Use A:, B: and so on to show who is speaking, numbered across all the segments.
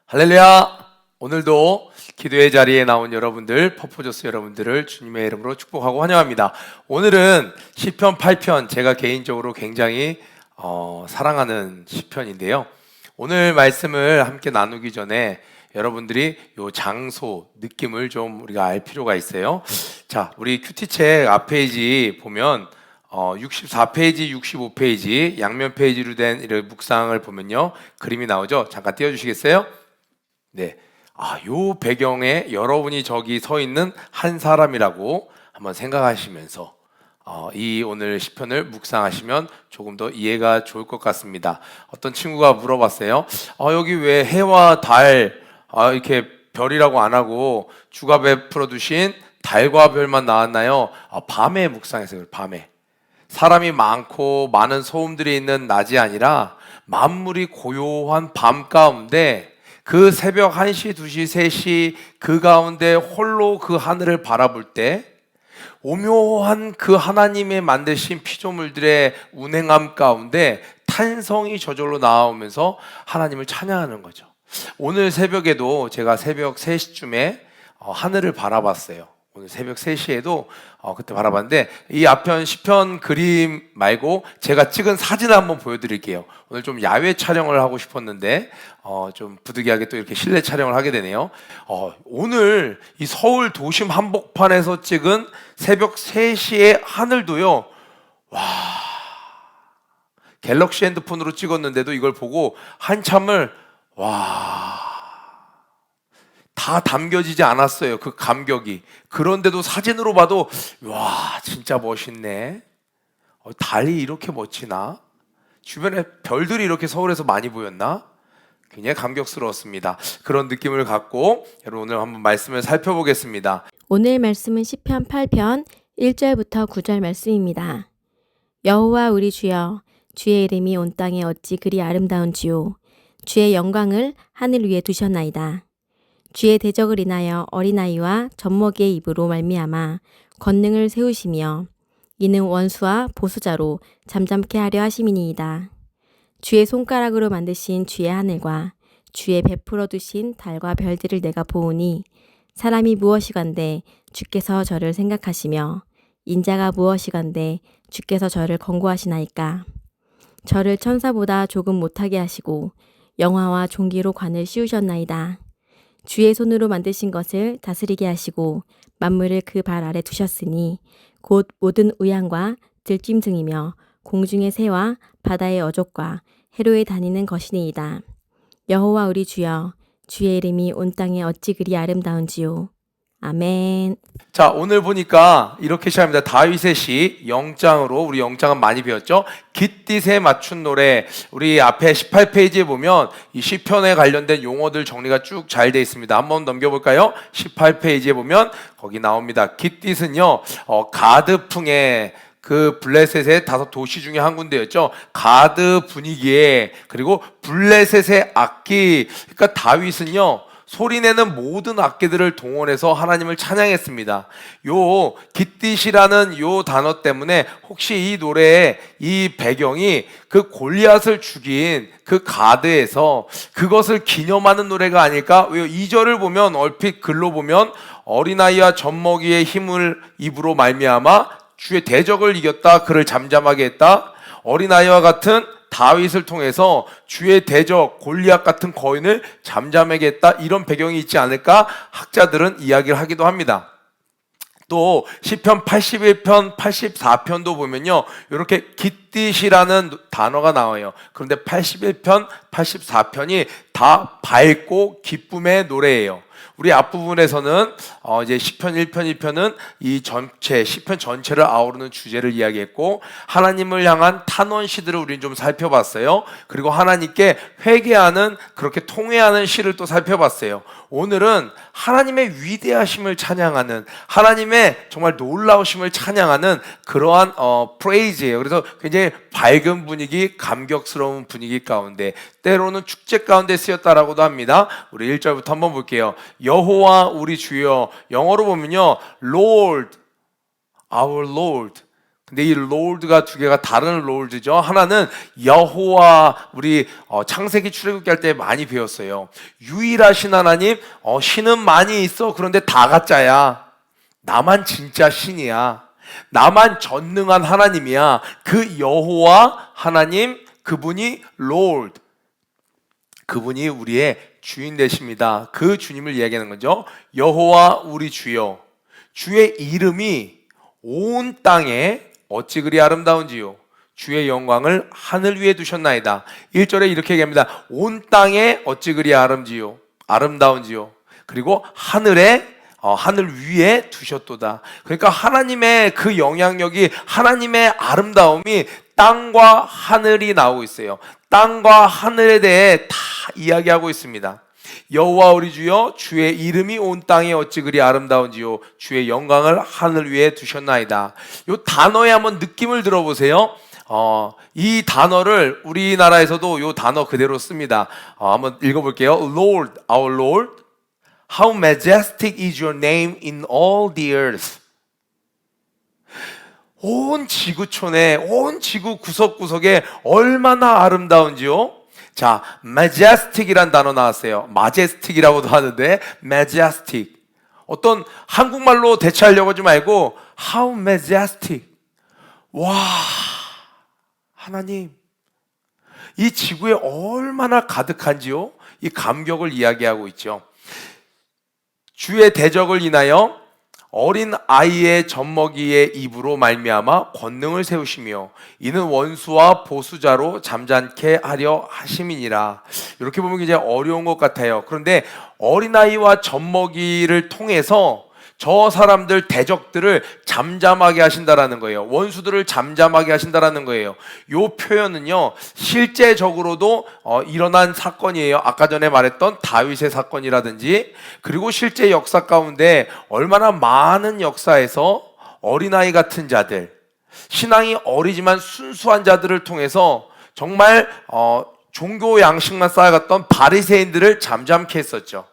A: 할렐루야! 오늘도 기도의 자리에 나온 여러분들, 퍼포저스 여러분들을 주님의 이름으로 축복하고 환영합니다. 오늘은 시편 8편, 제가 개인적으로 굉장히 사랑하는 시편인데요. 오늘 말씀을 함께 나누기 전에 여러분들이 요 장소, 느낌을 좀 우리가 알 필요가 있어요. 자, 우리 큐티책 앞페이지 보면 64페이지, 65페이지 양면 페이지로 된 이런 묵상을 보면요, 그림이 나오죠. 잠깐 띄워주시겠어요? 네. 요 배경에 여러분이 저기 서 있는 한 사람이라고 한번 생각하시면서 이 오늘 시편을 묵상하시면 조금 더 이해가 좋을 것 같습니다. 어떤 친구가 물어봤어요. 여기 왜 해와 달, 이렇게 별이라고 안 하고 주가 베풀어 두신 달과 별만 나왔나요? 밤에 묵상해서 그래요. 밤에. 사람이 많고 많은 소음들이 있는 낮이 아니라 만물이 고요한 밤 가운데 그 새벽 1시, 2시, 3시 그 가운데 홀로 그 하늘을 바라볼 때 오묘한 그 하나님의 만드신 피조물들의 운행함 가운데 탄성이 저절로 나오면서 하나님을 찬양하는 거죠. 오늘 새벽에도 제가 새벽 3시쯤에 하늘을 바라봤어요. 오늘 새벽 3시에도 그때 바라봤는데, 이 앞편 시편 그림 말고 제가 찍은 사진을 한번 보여드릴게요. 오늘 좀 야외 촬영을 하고 싶었는데 좀 부득이하게 또 이렇게 실내 촬영을 하게 되네요. 오늘 이 서울 도심 한복판에서 찍은 새벽 3시의 하늘도요, 와, 갤럭시 핸드폰으로 찍었는데도 이걸 보고 한참을 다 담겨지지 않았어요. 그 감격이. 그런데도 사진으로 봐도 와, 진짜 멋있네. 달이 이렇게 멋지나? 주변에 별들이 이렇게 서울에서 많이 보였나? 굉장히 감격스러웠습니다. 그런 느낌을 갖고 여러분 오늘 한번 말씀을 살펴보겠습니다.
B: 오늘 말씀은 시편 8편 1절부터 9절 말씀입니다. 여호와 우리 주여, 주의 이름이 온 땅에 어찌 그리 아름다운지요. 주의 영광을 하늘 위에 두셨나이다. 주의 대적을 인하여 어린아이와 젖먹이의 입으로 말미암아 권능을 세우시며 이는 원수와 보수자로 잠잠케 하려 하심이니이다. 주의 손가락으로 만드신 주의 하늘과 주의 베풀어 두신 달과 별들을 내가 보오니 사람이 무엇이간데 주께서 저를 생각하시며 인자가 무엇이간데 주께서 저를 권고하시나이까. 저를 천사보다 조금 못하게 하시고 영화와 종기로 관을 씌우셨나이다. 주의 손으로 만드신 것을 다스리게 하시고 만물을 그 발 아래 두셨으니 곧 모든 우양과 들짐승이며 공중의 새와 바다의 어족과 해로에 다니는 것이니이다. 여호와 우리 주여, 주의 이름이 온 땅에 어찌 그리 아름다운지요. 아멘.
A: 자, 오늘 보니까 이렇게 시작합니다. 다윗의 시, 영장으로, 우리 영장은 많이 배웠죠? 깃딧에 맞춘 노래. 우리 앞에 18페이지에 보면 이 시편에 관련된 용어들 정리가 쭉 잘 되어 있습니다. 한번 넘겨볼까요? 18페이지에 보면 거기 나옵니다. 깃딧은요, 가드풍의 그 블레셋의 5도시 중에 한 군데였죠. 가드 분위기에, 그리고 블레셋의 악기. 그러니까 다윗은요, 소리내는 모든 악기들을 동원해서 하나님을 찬양했습니다. 요 깃딧이라는 요 단어 때문에 혹시 이 노래의 이 배경이 그 골리앗을 죽인 그 가드에서 그것을 기념하는 노래가 아닐까? 왜요? 2절을 보면 얼핏 글로 보면 어린아이와 젖먹이의 힘을 입으로 말미암아 주의 대적을 이겼다, 그를 잠잠하게 했다. 어린아이와 같은 다윗을 통해서 주의 대적 골리앗 같은 거인을 잠잠하게 했다, 이런 배경이 있지 않을까 학자들은 이야기를 하기도 합니다. 또 시편 81편, 84편도 보면요, 이렇게 깃딧이라는 단어가 나와요. 그런데 81편, 84편이 다 밝고 기쁨의 노래예요. 우리 앞부분에서는 이제 시편 1편, 2편은 이 전체, 시편 전체를 아우르는 주제를 이야기했고, 하나님을 향한 탄원 시들을 우리는 좀 살펴봤어요. 그리고 하나님께 회개하는, 그렇게 통회하는 시를 또 살펴봤어요. 오늘은 하나님의 위대하심을 찬양하는, 하나님의 정말 놀라우심을 찬양하는 그러한 프레이즈예요. 그래서 굉장히 밝은 분위기, 감격스러운 분위기 가운데, 때로는 축제 가운데 쓰였다라고도 합니다. 우리 1절부터 한번 볼게요. 여호와 우리 주여, 영어로 보면요, Lord, our Lord. 근데 이 롤드가 두 개가 다른 롤드죠. 하나는 여호와, 우리 창세기 출애굽기 할 때 많이 배웠어요. 유일하신 하나님, 신은 많이 있어. 그런데 다 가짜야. 나만 진짜 신이야. 나만 전능한 하나님이야. 그 여호와 하나님, 그분이 롤드, 그분이 우리의 주인 되십니다. 그 주님을 이야기하는 거죠. 여호와 우리 주여, 주의 이름이 온 땅에 어찌 그리 아름다운지요, 주의 영광을 하늘 위에 두셨나이다. 1절에 이렇게 얘기합니다. 온 땅에 어찌 그리 아름다운지요. 그리고 하늘 위에 두셨도다. 그러니까 하나님의 그 영향력이, 하나님의 아름다움이 땅과 하늘이 나오고 있어요. 땅과 하늘에 대해 다 이야기하고 있습니다. 여호와 우리 주여, 주의 이름이 온 땅에 어찌 그리 아름다운지요, 주의 영광을 하늘 위에 두셨나이다. 이 단어에 한번 느낌을 들어보세요. 이 단어를 우리나라에서도 이 단어 그대로 씁니다. 한번 읽어볼게요. Lord, our Lord, how majestic is your name in all the earth. 온 지구촌에, 온 지구 구석구석에 얼마나 아름다운지요. 자, majestic이란 단어 나왔어요. majestic이라고도 하는데 majestic. 어떤 한국말로 대체하려고 하지 말고 how majestic. 와, 하나님, 이 지구에 얼마나 가득한지요. 이 감격을 이야기하고 있죠. 주의 대적을 인하여 어린 아이의 젖먹이의 입으로 말미암아 권능을 세우시며 이는 원수와 보수자로 잠잠케 하려 하심이니라. 이렇게 보면 굉장히 어려운 것 같아요. 그런데 어린아이와 젖먹이를 통해서 저 사람들, 대적들을 잠잠하게 하신다라는 거예요. 원수들을 잠잠하게 하신다라는 거예요. 이 표현은요, 실제적으로도 일어난 사건이에요. 아까 전에 말했던 다윗의 사건이라든지, 그리고 실제 역사 가운데 얼마나 많은 역사에서 어린아이 같은 자들, 신앙이 어리지만 순수한 자들을 통해서 정말 종교 양식만 쌓아갔던 바리새인들을 잠잠케 했었죠.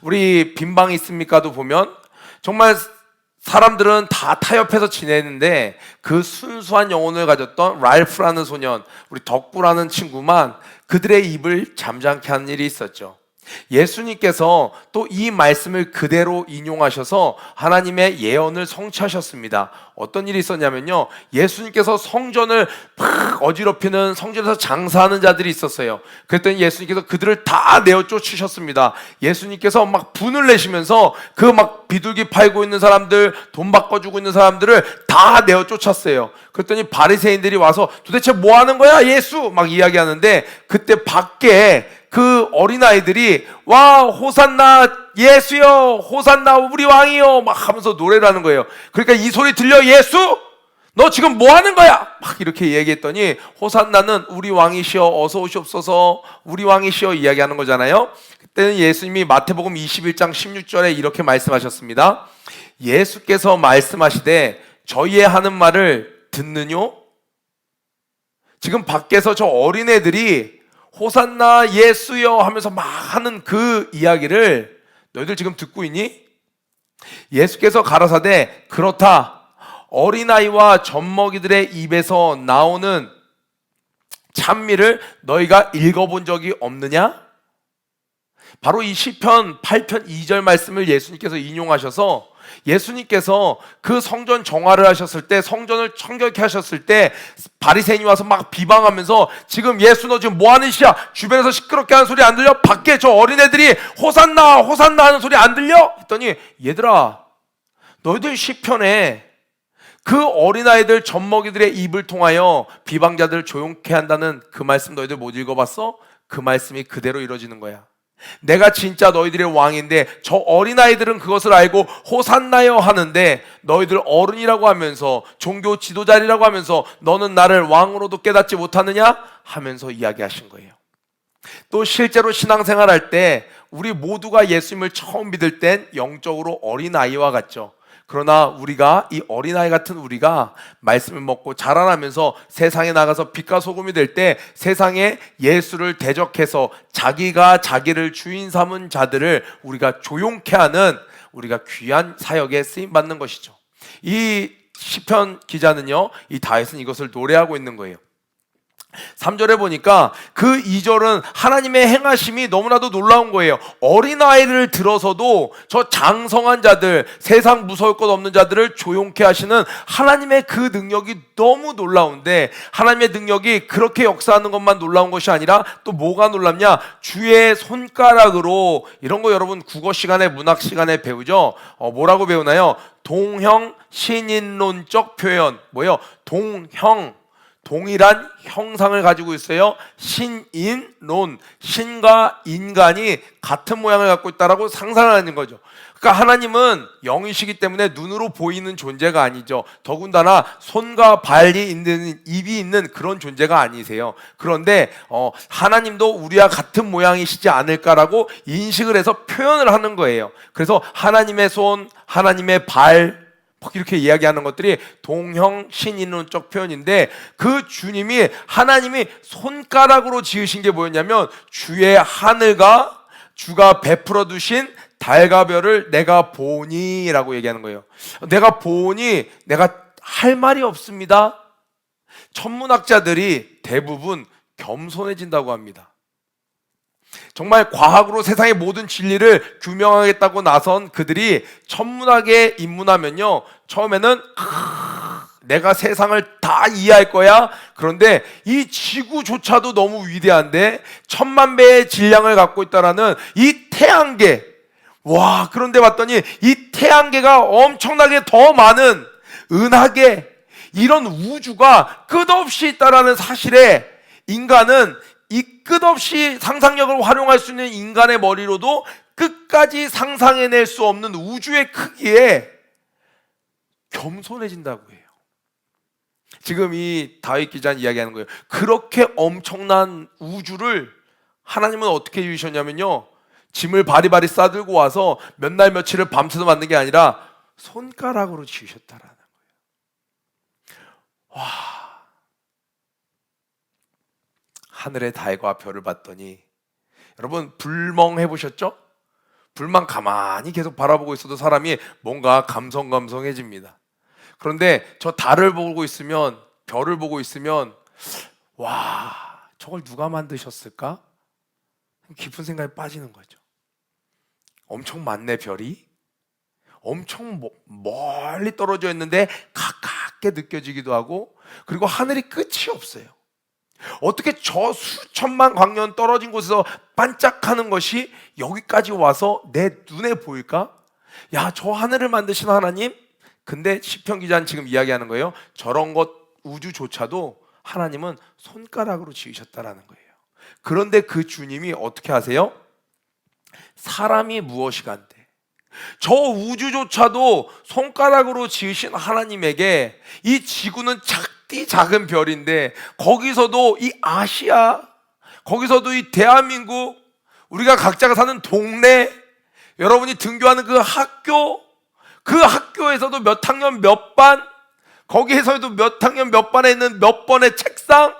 A: 우리 빈방 있습니까도 보면 정말 사람들은 다 타협해서 지내는데 그 순수한 영혼을 가졌던 랄프라는 소년, 우리 덕구라는 친구만 그들의 입을 잠잠케 하는 일이 있었죠. 예수님께서 또 이 말씀을 그대로 인용하셔서 하나님의 예언을 성취하셨습니다. 어떤 일이 있었냐면요, 예수님께서 성전을 막 어지럽히는, 성전에서 장사하는 자들이 있었어요. 그랬더니 예수님께서 그들을 다 내어 쫓으셨습니다. 예수님께서 막 분을 내시면서 그 막 비둘기 팔고 있는 사람들, 돈 바꿔주고 있는 사람들을 다 내어 쫓았어요. 그랬더니 바리새인들이 와서 도대체 뭐 하는 거야 예수? 막 이야기하는데, 그때 밖에 그 어린아이들이 와 호산나 예수여, 호산나 우리 왕이여 막 하면서 노래를 하는 거예요. 그러니까 이 소리 들려? 예수? 너 지금 뭐 하는 거야? 막 이렇게 얘기했더니 호산나는 우리 왕이시여 어서 오시옵소서, 우리 왕이시여 이야기하는 거잖아요. 그때는 예수님이 마태복음 21장 16절에 이렇게 말씀하셨습니다. 예수께서 말씀하시되 저희의 하는 말을 듣느뇨? 지금 밖에서 저 어린애들이 호산나 예수여 하면서 막 하는 그 이야기를 너희들 지금 듣고 있니? 예수께서 가라사대 그렇다. 어린아이와 젖먹이들의 입에서 나오는 찬미를 너희가 읽어본 적이 없느냐? 바로 이 시편 8편 2절 말씀을 예수님께서 인용하셔서, 예수님께서 그 성전 정화를 하셨을 때, 성전을 청결케 하셨을 때 바리새인이 와서 막 비방하면서 지금 예수 너 지금 뭐 하는 짓이야? 주변에서 시끄럽게 하는 소리 안 들려? 밖에 저 어린애들이 호산나 호산나 하는 소리 안 들려? 했더니 얘들아, 너희들 시편에 그 어린아이들 젖먹이들의 입을 통하여 비방자들을 조용케 한다는 그 말씀 너희들 못 읽어봤어? 그 말씀이 그대로 이루어지는 거야. 내가 진짜 너희들의 왕인데 저 어린아이들은 그것을 알고 호산나여 하는데 너희들 어른이라고 하면서 종교 지도자리라고 하면서 너는 나를 왕으로도 깨닫지 못하느냐? 하면서 이야기하신 거예요. 또 실제로 신앙생활할 때 우리 모두가 예수님을 처음 믿을 땐 영적으로 어린아이와 같죠. 그러나 우리가, 이 어린아이 같은 우리가 말씀을 먹고 자라나면서 세상에 나가서 빛과 소금이 될 때 세상에 예수를 대적해서 자기가 자기를 주인 삼은 자들을 우리가 조용케 하는, 우리가 귀한 사역에 쓰임받는 것이죠. 이 시편 기자는요, 이 다윗은 이것을 노래하고 있는 거예요. 3절에 보니까 그 2절은 하나님의 행하심이 너무나도 놀라운 거예요. 어린아이를 들어서도 저 장성한 자들, 세상 무서울 것 없는 자들을 조용케 하시는 하나님의 그 능력이 너무 놀라운데, 하나님의 능력이 그렇게 역사하는 것만 놀라운 것이 아니라 또 뭐가 놀랍냐? 주의 손가락으로, 이런 거 여러분 국어 시간에, 문학 시간에 배우죠? 뭐라고 배우나요? 동형 신인론적 표현. 뭐예요? 동일한 형상을 가지고 있어요. 신인론, 신과 인간이 같은 모양을 갖고 있다라고 상상을 하는 거죠. 그러니까 하나님은 영이시기 때문에 눈으로 보이는 존재가 아니죠. 더군다나 손과 발이 있는, 입이 있는 그런 존재가 아니세요. 그런데 하나님도 우리와 같은 모양이시지 않을까라고 인식을 해서 표현을 하는 거예요. 그래서 하나님의 손, 하나님의 발, 이렇게 이야기하는 것들이 동형 신인론적 표현인데, 그 주님이, 하나님이 손가락으로 지으신 게 뭐였냐면 주의 하늘과 주가 베풀어 두신 달과 별을 내가 보니 라고 얘기하는 거예요. 내가 보니, 내가 할 말이 없습니다. 천문학자들이 대부분 겸손해진다고 합니다. 정말 과학으로 세상의 모든 진리를 규명하겠다고 나선 그들이 천문학에 입문하면요, 처음에는 내가 세상을 다 이해할 거야. 그런데 이 지구조차도 너무 위대한데 1000만 배의 질량을 갖고 있다라는 이 태양계, 와, 그런데 봤더니 이 태양계가 엄청나게 더 많은 은하계, 이런 우주가 끝없이 있다라는 사실에 인간은 이 끝없이 상상력을 활용할 수 있는 인간의 머리로도 끝까지 상상해낼 수 없는 우주의 크기에 겸손해진다고 해요. 지금 이 다윗 기자는 이야기하는 거예요. 그렇게 엄청난 우주를 하나님은 어떻게 지으셨냐면요, 짐을 바리바리 싸들고 와서 몇 날 며칠을 밤새서 만든 게 아니라 손가락으로 지으셨다라는 거예요. 와, 하늘의 달과 별을 봤더니, 여러분 불멍 해보셨죠? 불만 가만히 계속 바라보고 있어도 사람이 뭔가 감성해집니다. 그런데 저 달을 보고 있으면, 별을 보고 있으면, 와, 저걸 누가 만드셨을까? 깊은 생각에 빠지는 거죠. 엄청 많네, 별이. 엄청 멀리 떨어져 있는데 가깝게 느껴지기도 하고, 그리고 하늘이 끝이 없어요. 어떻게 저 수천만 광년 떨어진 곳에서 반짝하는 것이 여기까지 와서 내 눈에 보일까? 야, 저 하늘을 만드신 하나님? 근데 시편 기자는 지금 이야기하는 거예요. 저런 것 우주조차도 하나님은 손가락으로 지으셨다라는 거예요. 그런데 그 주님이 어떻게 하세요? 사람이 무엇이간데, 저 우주조차도 손가락으로 지으신 하나님에게 이 지구는 작은 별인데, 거기서도 이 아시아, 거기서도 이 대한민국, 우리가 각자가 사는 동네, 여러분이 등교하는 그 학교, 그 학교에서도 몇 학년 몇 반, 거기에서도 몇 학년 몇 반에 있는 몇 번의 책상,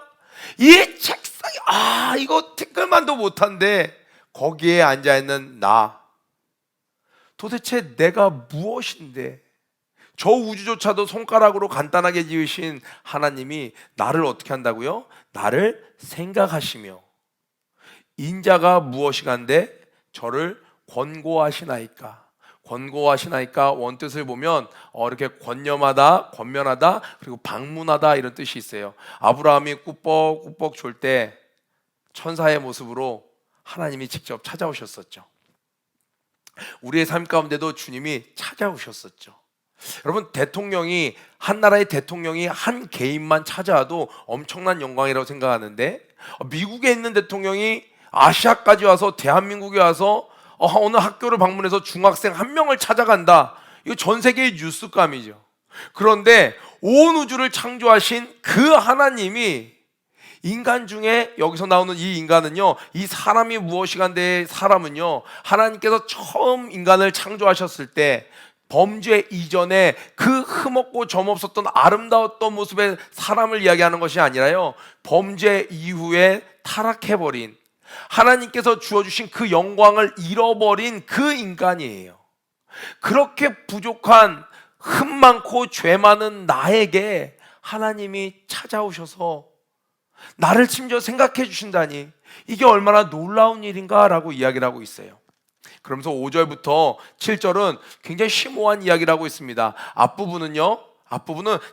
A: 이 책상이 이거 티끌만도 못한데 거기에 앉아있는 나, 도대체 내가 무엇인데, 저 우주조차도 손가락으로 간단하게 지으신 하나님이 나를 어떻게 한다고요? 나를 생각하시며 인자가 무엇이간데 저를 권고하시나이까. 권고하시나이까 원뜻을 보면 이렇게 권념하다, 권면하다, 그리고 방문하다, 이런 뜻이 있어요. 아브라함이 꾸벅꾸벅 졸 때 천사의 모습으로 하나님이 직접 찾아오셨었죠. 우리의 삶 가운데도 주님이 찾아오셨었죠. 여러분, 대통령이, 한 나라의 대통령이 한 개인만 찾아와도 엄청난 영광이라고 생각하는데, 미국에 있는 대통령이 아시아까지 와서, 대한민국에 와서 어느 학교를 방문해서 중학생 한 명을 찾아간다, 이거 전 세계의 뉴스감이죠. 그런데 온 우주를 창조하신 그 하나님이 인간 중에, 여기서 나오는 이 인간은요, 이 사람이 무엇이간데, 사람은요, 하나님께서 처음 인간을 창조하셨을 때 범죄 이전에 그 흠없고 점없었던 아름다웠던 모습의 사람을 이야기하는 것이 아니라요, 범죄 이후에 타락해버린, 하나님께서 주어주신 그 영광을 잃어버린 그 인간이에요. 그렇게 부족한, 흠 많고 죄 많은 나에게 하나님이 찾아오셔서 나를 심지어 생각해 주신다니 이게 얼마나 놀라운 일인가라고 이야기를 하고 있어요. 그러면서 5절부터 7절은 굉장히 심오한 이야기를 하고 있습니다. 앞부분은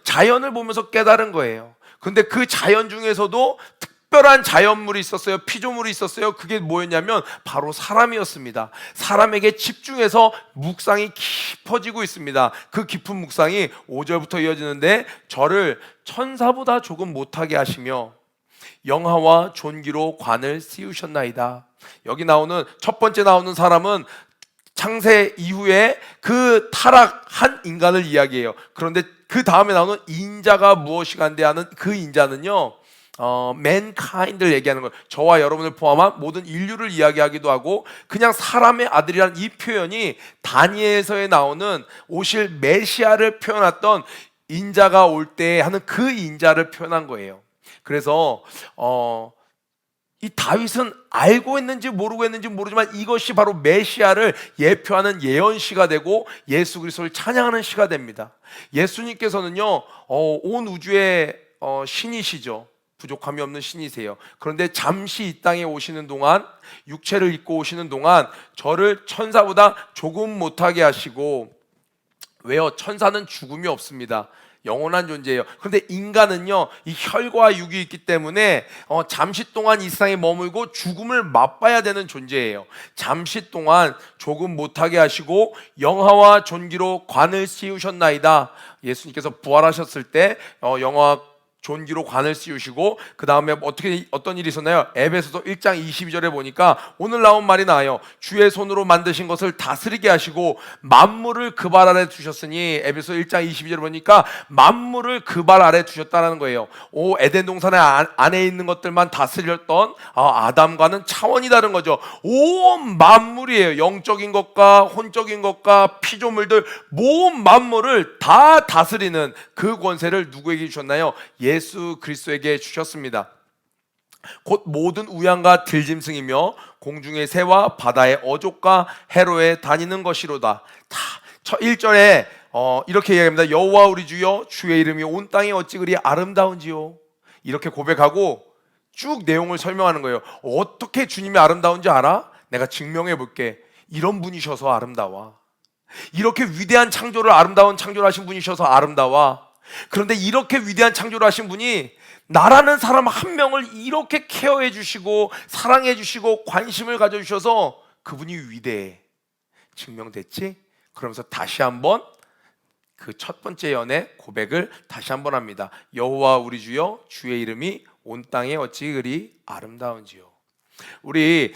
A: 자연을 보면서 깨달은 거예요. 근데 그 자연 중에서도 특별한 자연물이 있었어요. 피조물이 있었어요. 그게 뭐였냐면 바로 사람이었습니다. 사람에게 집중해서 묵상이 깊어지고 있습니다. 그 깊은 묵상이 5절부터 이어지는데 저를 천사보다 조금 못하게 하시며 영화와 존귀로 관을 씌우셨나이다. 여기 나오는 첫 번째 나오는 사람은 창세 이후에 그 타락한 인간을 이야기해요. 그런데 그 다음에 나오는 인자가 무엇이간데 하는 그 인자는요, mankind을 얘기하는 거예요. 저와 여러분을 포함한 모든 인류를 이야기하기도 하고, 그냥 사람의 아들이라는 이 표현이 다니엘서에 나오는 오실 메시아를 표현했던 인자가 올 때 하는 그 인자를 표현한 거예요. 그래서 이 다윗은 알고 있는지 모르고 있는지 모르지만 이것이 바로 메시아를 예표하는 예언시가 되고 예수 그리스도를 찬양하는 시가 됩니다. 예수님께서는요, 온 우주의 신이시죠. 부족함이 없는 신이세요. 그런데 잠시 이 땅에 오시는 동안, 육체를 입고 오시는 동안 저를 천사보다 조금 못하게 하시고, 왜요? 천사는 죽음이 없습니다. 영원한 존재예요. 그런데 인간은요, 이 혈과 육이 있기 때문에 잠시 동안 이 세상에 머물고 죽음을 맛봐야 되는 존재예요. 잠시 동안 조금 못하게 하시고 영화와 존귀로 관을 씌우셨나이다. 예수님께서 부활하셨을 때 영화와 존귀로 관을 씌우시고, 그 다음에 어떤 일이 있었나요? 에베소서 1장 22절에 보니까 오늘 나온 말이 나와요. 주의 손으로 만드신 것을 다스리게 하시고 만물을 그 발 아래 두셨으니, 에베소 1장 22절에 보니까 만물을 그 발 아래 두셨다는 거예요. 에덴 동산의 안에 있는 것들만 다스렸던 아담과는 차원이 다른 거죠. 온 만물이에요. 영적인 것과 혼적인 것과 피조물들, 모든 만물을 다 다스리는 그 권세를 누구에게 주셨나요? 예수 그리스도에게 주셨습니다. 곧 모든 우양과 들짐승이며 공중의 새와 바다의 어족과 해로에 다니는 것이로다. 1절에 이렇게 이야기합니다. 여호와 우리 주여, 주의 이름이 온 땅에 어찌 그리 아름다운지요. 이렇게 고백하고 쭉 내용을 설명하는 거예요. 어떻게 주님이 아름다운지 알아? 내가 증명해 볼게. 이런 분이셔서 아름다워. 이렇게 위대한 창조를 아름다운 창조를 하신 분이셔서 아름다워. 그런데 이렇게 위대한 창조를 하신 분이 나라는 사람 한 명을 이렇게 케어해 주시고 사랑해 주시고 관심을 가져 주셔서 그분이 위대해. 증명됐지? 그러면서 다시 한번 그 첫 번째 연애 고백을 다시 한번 합니다. 여호와 우리 주여, 주의 이름이 온 땅에 어찌 그리 아름다운지요. 우리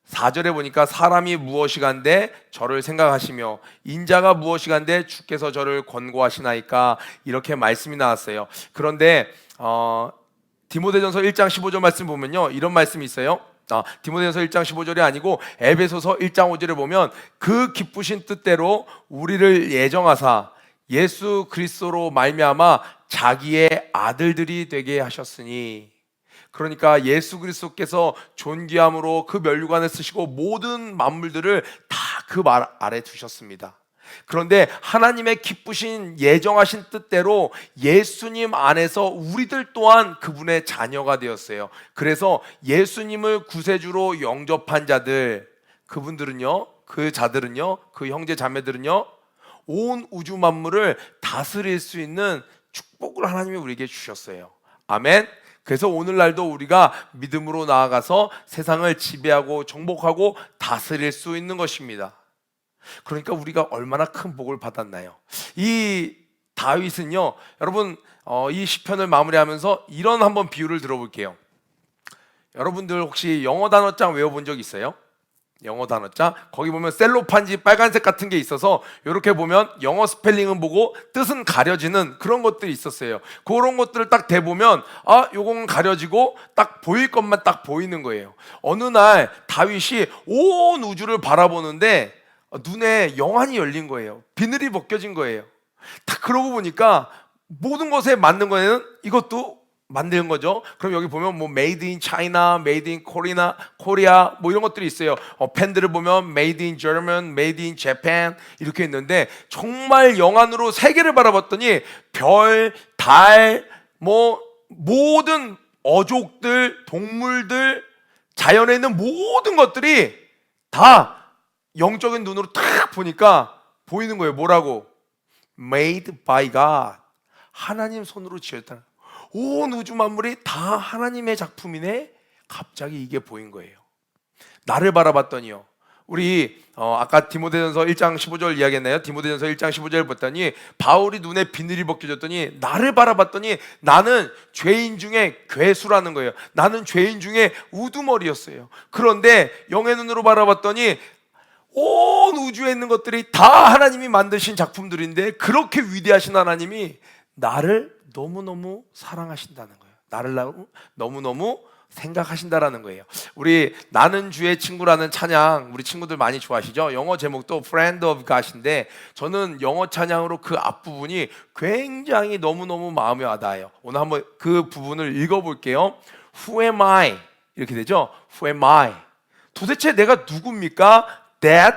A: 4절에 보니까 사람이 무엇이간데 저를 생각하시며 인자가 무엇이간데 주께서 저를 권고하시나이까, 이렇게 말씀이 나왔어요. 그런데 디모데전서 1장 15절 말씀 보면요, 이런 말씀이 있어요. 디모데전서 1장 15절이 아니고 에베소서 1장 5절에 보면 그 기쁘신 뜻대로 우리를 예정하사 예수 그리스도로 말미암아 자기의 아들들이 되게 하셨으니, 그러니까 예수 그리스도께서 존귀함으로 그 면류관을 쓰시고 모든 만물들을 다 그 말 아래 두셨습니다. 그런데 하나님의 기쁘신 예정하신 뜻대로 예수님 안에서 우리들 또한 그분의 자녀가 되었어요. 그래서 예수님을 구세주로 영접한 자들, 그분들은요, 그 자들은요, 그 형제 자매들은요, 온 우주 만물을 다스릴 수 있는 축복을 하나님이 우리에게 주셨어요. 아멘. 그래서 오늘날도 우리가 믿음으로 나아가서 세상을 지배하고 정복하고 다스릴 수 있는 것입니다. 그러니까 우리가 얼마나 큰 복을 받았나요? 이 다윗은요, 여러분 이 시편을 마무리하면서 이런 한번 비유를 들어볼게요. 여러분들 혹시 영어 단어장 외워본 적 있어요? 영어 단어장, 거기 보면 셀로판지 빨간색 같은 게 있어서 이렇게 보면 영어 스펠링은 보고 뜻은 가려지는 그런 것들이 있었어요. 그런 것들을 딱 대보면 요건 가려지고 딱 보일 것만 딱 보이는 거예요. 어느 날 다윗이 온 우주를 바라보는데 눈에 영안이 열린 거예요. 비늘이 벗겨진 거예요. 딱 그러고 보니까 모든 것에 맞는 거에는 이것도 만드는 거죠. 그럼 여기 보면 뭐 made in China, made in Korea 뭐 이런 것들이 있어요. 펜들을 보면 made in German, made in Japan 이렇게 있는데 정말 영안으로 세계를 바라봤더니 별, 달, 뭐 모든 어족들, 동물들, 자연에 있는 모든 것들이 다 영적인 눈으로 딱 보니까 보이는 거예요. 뭐라고? Made by God. 하나님 손으로 지었다. 온 우주 만물이 다 하나님의 작품이네. 갑자기 이게 보인 거예요. 나를 바라봤더니요. 우리 아까 디모데전서 1장 15절 이야기했나요? 디모데전서 1장 15절 봤더니 바울이 눈에 비늘이 벗겨졌더니 나를 바라봤더니 나는 죄인 중에 괴수라는 거예요. 나는 죄인 중에 우두머리였어요. 그런데 영의 눈으로 바라봤더니 온 우주에 있는 것들이 다 하나님이 만드신 작품들인데 그렇게 위대하신 하나님이 나를 너무너무 사랑하신다는 거예요. 나를 너무너무 생각하신다라는 거예요. 우리 나는 주의 친구라는 찬양 우리 친구들 많이 좋아하시죠? 영어 제목도 Friend of God인데 저는 영어 찬양으로 그 앞부분이 굉장히 너무너무 마음에 와닿아요. 오늘 한번 그 부분을 읽어볼게요. Who am I? 이렇게 되죠? Who am I? 도대체 내가 누굽니까? That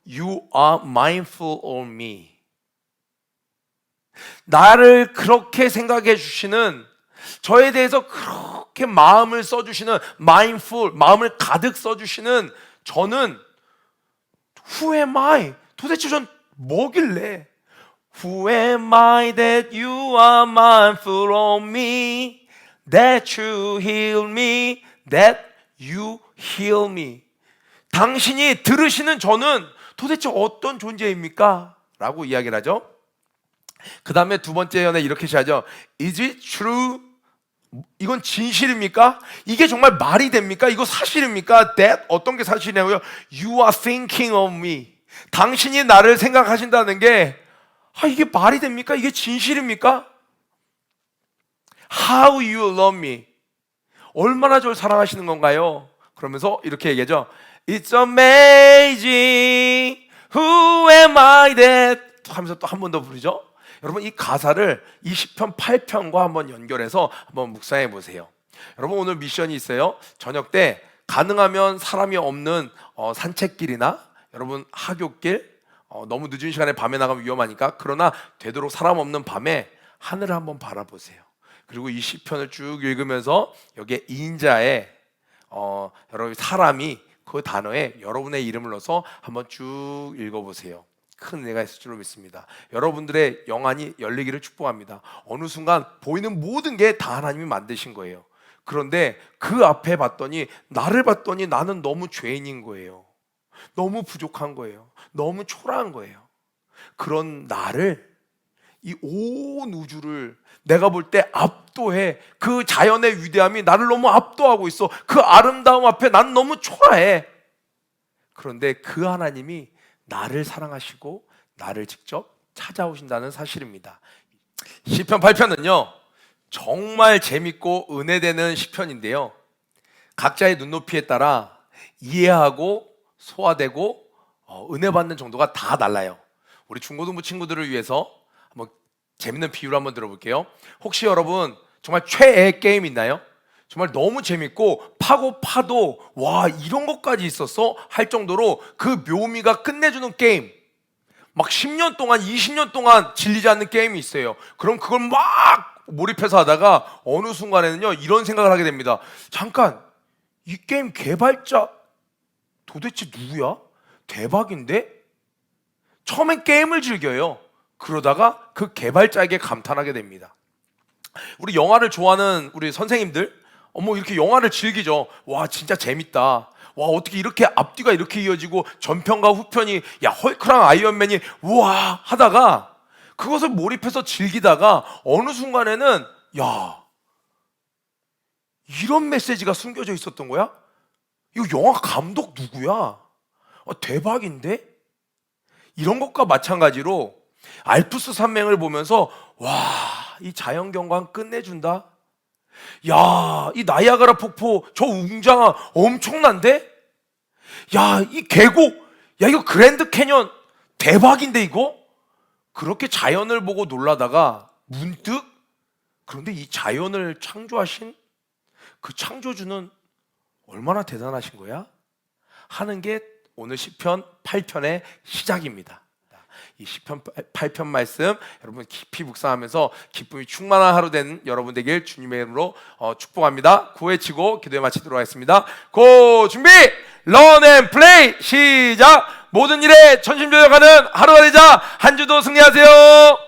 A: you are mindful of me. 나를 그렇게 생각해 주시는, 저에 대해서 그렇게 마음을 써주시는, mindful, 마음을 가득 써주시는 저는 Who am I? 도대체 전 뭐길래? Who am I that you are mindful of me? That you heal me? That you heal me? 당신이 들으시는 저는 도대체 어떤 존재입니까? 라고 이야기를 하죠. 그 다음에 두 번째 연애 이렇게 시작하죠. Is it true? 이건 진실입니까? 이게 정말 말이 됩니까? 이거 사실입니까? That 어떤 게 사실이냐고요? You are thinking of me. 당신이 나를 생각하신다는 게 이게 말이 됩니까? 이게 진실입니까? How you love me. 얼마나 저를 사랑하시는 건가요? 그러면서 이렇게 얘기하죠. It's amazing. Who am I that? 하면서 또 한 번 더 부르죠. 여러분 이 가사를 이 시편 8편과 한번 연결해서 한번 묵상해 보세요. 여러분 오늘 미션이 있어요. 저녁 때 가능하면 사람이 없는 산책길이나 여러분 하굣길, 너무 늦은 시간에 밤에 나가면 위험하니까 그러나 되도록 사람 없는 밤에 하늘을 한번 바라보세요. 그리고 이 시편을 쭉 읽으면서 여기에 인자에 여러분 사람이 그 단어에 여러분의 이름을 넣어서 한번 쭉 읽어보세요. 큰 은혜가 있을 줄로 믿습니다. 여러분들의 영안이 열리기를 축복합니다. 어느 순간 보이는 모든 게 다 하나님이 만드신 거예요. 그런데 그 앞에 봤더니 나를 봤더니 나는 너무 죄인인 거예요. 너무 부족한 거예요. 너무 초라한 거예요. 그런 나를, 이 온 우주를 내가 볼 때 압도해. 그 자연의 위대함이 나를 너무 압도하고 있어. 그 아름다움 앞에 난 너무 초라해. 그런데 그 하나님이 나를 사랑하시고 나를 직접 찾아오신다는 사실입니다. 시편 8편은요 정말 재밌고 은혜되는 시편인데요, 각자의 눈높이에 따라 이해하고 소화되고 은혜 받는 정도가 다 달라요. 우리 중고등부 친구들을 위해서 한번 재밌는 비유를 한번 들어볼게요. 혹시 여러분 정말 최애 게임 있나요? 정말 너무 재밌고 파고 파도 와 이런 것까지 있었어? 할 정도로 그 묘미가 끝내주는 게임, 막 10년 동안 20년 동안 질리지 않는 게임이 있어요. 그럼 그걸 막 몰입해서 하다가 어느 순간에는요 이런 생각을 하게 됩니다. 잠깐, 이 게임 개발자 도대체 누구야? 대박인데? 처음엔 게임을 즐겨요. 그러다가 그 개발자에게 감탄하게 됩니다. 우리 영화를 좋아하는 우리 선생님들 이렇게 영화를 즐기죠. 와 진짜 재밌다. 와 어떻게 이렇게 앞뒤가 이렇게 이어지고 전편과 후편이, 야 헐크랑 아이언맨이 우와 하다가 그것을 몰입해서 즐기다가 어느 순간에는 야 이런 메시지가 숨겨져 있었던 거야? 이거 영화 감독 누구야? 대박인데? 이런 것과 마찬가지로 알프스 산맥을 보면서 와 이 자연경관 끝내준다. 야, 이 나이아가라 폭포 저 웅장한 엄청난데? 야, 이 계곡, 야 이거 그랜드 캐년 대박인데 이거? 그렇게 자연을 보고 놀라다가 문득 그런데 이 자연을 창조하신 그 창조주는 얼마나 대단하신 거야? 하는 게 오늘 시편 8편의 시작입니다. 이 시편 8편 말씀 여러분 깊이 묵상하면서 기쁨이 충만한 하루 된 여러분 되길 주님의 이름으로 축복합니다. 구해치고 기도에 마치도록 하겠습니다. 고 준비 런 앤 플레이 시작. 모든 일에 전심전력하는 하루가 되자. 한 주도 승리하세요.